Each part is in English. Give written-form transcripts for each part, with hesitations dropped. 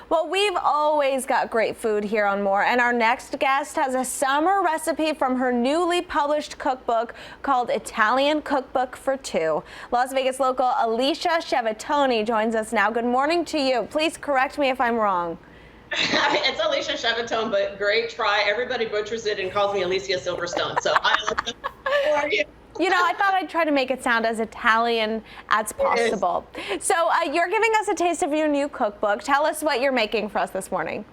Well, we've always got great food here on More, and our next guest has a summer recipe from her newly published cookbook called Italian Cookbook for Two. Las Vegas local Alicia Shevetone joins us now. Good morning to you. Please correct me if I'm wrong. It's Alicia Shevetone, but great try. Everybody butchers it and calls me Alicia Silverstone. So how are you? You know, I thought I'd try to make it sound as Italian as possible. So you're giving us a taste of your new cookbook. Tell us what you're making for us this morning.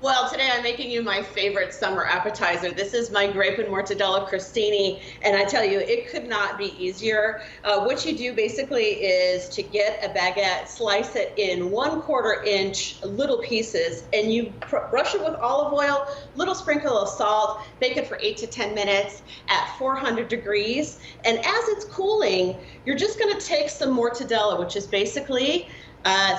Well, today I'm making you my favorite summer appetizer. This is my grape and mortadella costini, and I tell you, it could not be easier. What you do basically is to get a baguette, slice it in 1/4 inch little pieces, and you brush it with olive oil, little sprinkle of salt, bake it for 8 to 10 minutes at 400 degrees. And as it's cooling, you're just gonna take some mortadella, which is basically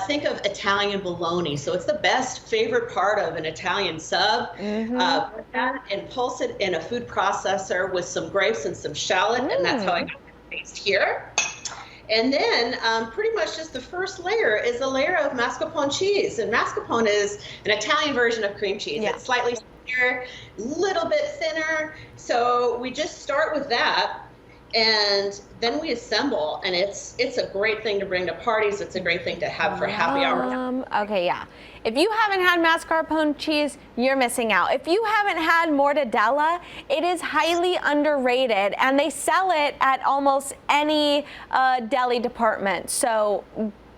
think of Italian bologna. So it's the best favorite part of an Italian sub. And pulse it in a food processor with some grapes and some shallot, and that's how I got the taste here. And then pretty much just the first layer is a layer of mascarpone cheese. And mascarpone is an Italian version of cream cheese. Yeah. It's slightly sweeter, a little bit thinner. So we just start with that. And then we assemble, and it's a great thing to bring to parties. It's a great thing to have for happy hour. Okay, yeah. If you haven't had mascarpone cheese, you're missing out. If you haven't had mortadella, it is highly underrated, and they sell it at almost any deli department. So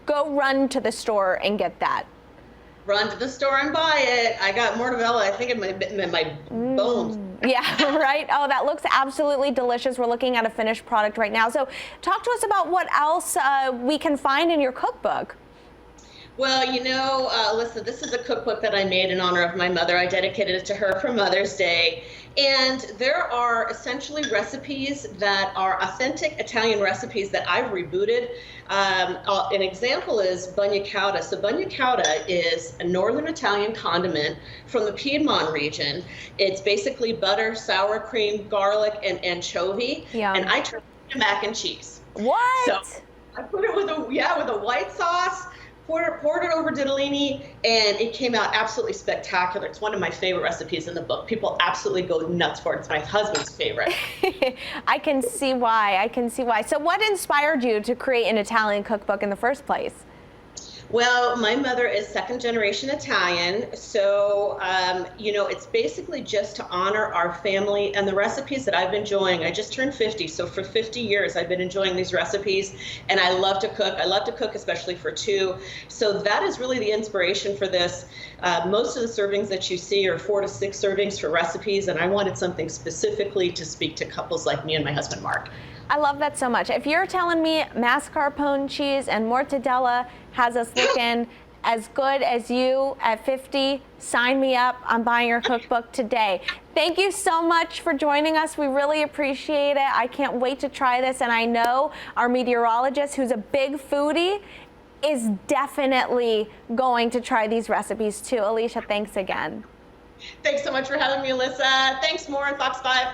go run to the store and get that. Run to the store and buy it. I got mortadella, I think, in my bones. Yeah, right. Oh, that looks absolutely delicious. We're looking at a finished product right now. So talk to us about what else we can find in your cookbook. Well, you know, listen, this is a cookbook that I made in honor of my mother. I dedicated it to her for Mother's Day. And there are essentially recipes that are authentic Italian recipes that I've rebooted. An example is bagna cauda. So bagna cauda is a northern Italian condiment from the Piedmont region. It's basically butter, sour cream, garlic, and anchovy. Yeah. And I turned it into mac and cheese. What? So I put it with a white sauce. Poured it over ditalini, and it came out absolutely spectacular. It's one of my favorite recipes in the book. People absolutely go nuts for it. It's my husband's favorite. I can see why. I can see why. So what inspired you to create an Italian cookbook in the first place? Well, my mother is second-generation Italian, so you know, it's basically just to honor our family and the recipes that I've been enjoying. I just turned 50, so for 50 years I've been enjoying these recipes, and I love to cook. I love to cook, especially for two. So that is really the inspiration for this. Most of the servings that you see are 4 to 6 servings for recipes, and I wanted something specifically to speak to couples like me and my husband, Mark. I love that so much. If you're telling me mascarpone cheese and mortadella has us looking as good as you at 50, sign me up. I'm buying your cookbook today. Thank you so much for joining us. We really appreciate it. I can't wait to try this, and I know our meteorologist, who's a big foodie, is definitely going to try these recipes too. Alicia, thanks again. Thanks so much for having me, Alyssa. Thanks, More on Fox 5.